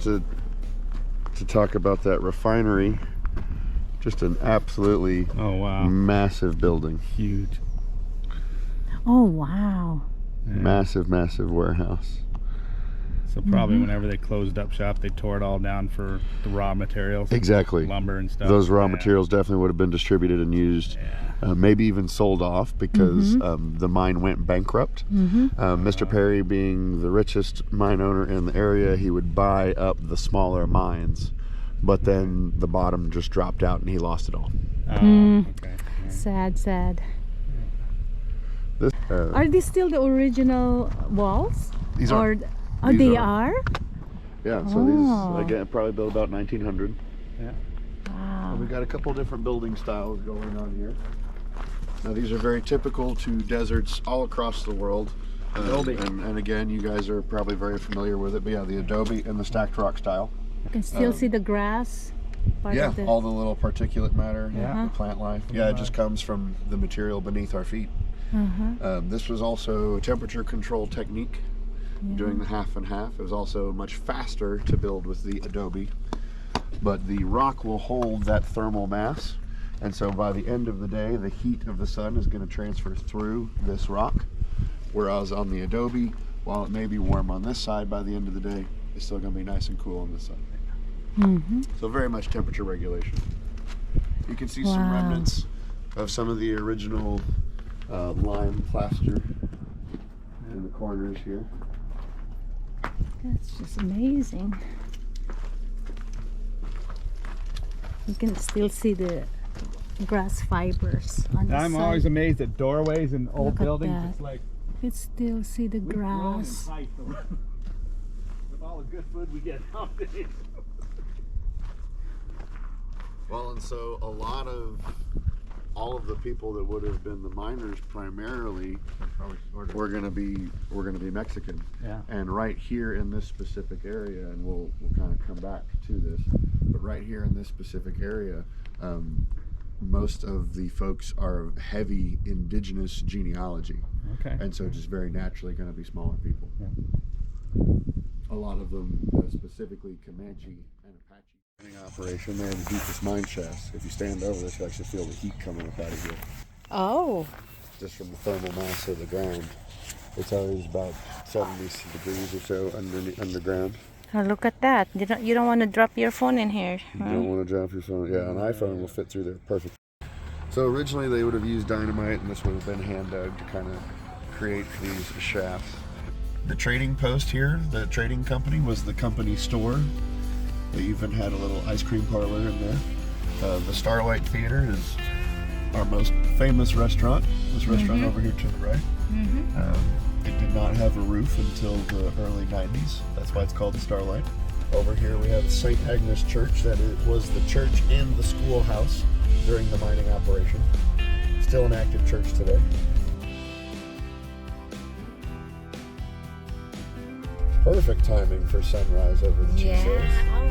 just to talk about that refinery. Just an absolutely massive building. Huge. Oh, wow. Yeah. Massive warehouse. So probably whenever they closed up shop, they tore it all down for the raw materials. Exactly. Lumber and stuff. Those raw materials definitely would have been distributed and used. Maybe even sold off because the mine went bankrupt. Mr. Perry, being the richest mine owner in the area, he would buy up the smaller mines, but then the bottom just dropped out and he lost it all. Okay. Sad. This, Are these still the original walls? these or are. They are? Yeah, so these, again, probably built about 1900. Yeah. Wow. And we've got a couple different building styles going on here. Now these are very typical to deserts all across the world. Adobe. And again, you guys are probably very familiar with it, but yeah, the adobe and the stacked rock style. You can still see the grass. All the little particulate matter, Uh-huh. the plant life. Yeah, it just comes from the material beneath our feet. This was also a temperature control technique doing the half and half. It was also much faster to build with the adobe, but the rock will hold that thermal mass, and so by the end of the day the heat of the sun is going to transfer through this rock, whereas on the adobe, while it may be warm on this side, by the end of the day it's still going to be nice and cool on this side. So very much temperature regulation. You can see some remnants of some of the original lime plaster in the corners here. That's just amazing. You can still see the grass fibers on the I'm side. always amazed at doorways in old Look at buildings. that. It's like You can still see the we've grown in grass. height with all the good food we get nowadays. Well, and so all of the people that would have been the miners primarily were going to be Mexican. Yeah. And right here in this specific area, and we'll kind of come back to this, but right here in this specific area, most of the folks are heavy indigenous genealogy. Okay. And so just very naturally going to be smaller people. A lot of them, specifically Comanche and Apache. Operation, they're the deepest mine shafts. If you stand over this, you actually feel the heat coming up out of here. Oh. Just from the thermal mass of the ground. It's always about 70 degrees or so underground. Oh, look at that. You don't want to drop your phone in here. You don't want to drop your phone. Yeah, an iPhone will fit through there perfect. So originally they would have used dynamite, and this would have been hand dug to kind of create these shafts. The trading post here, the trading company, was the company store. They even had a little ice cream parlor in there. The Starlight Theater is our most famous restaurant. This restaurant over here to the right. It did not have a roof until the early 90s. That's why it's called the Starlight. Over here we have St. Agnes Church. That was the church in the schoolhouse during the mining operation. Still an active church today. Perfect timing for sunrise over the Chisos. Oh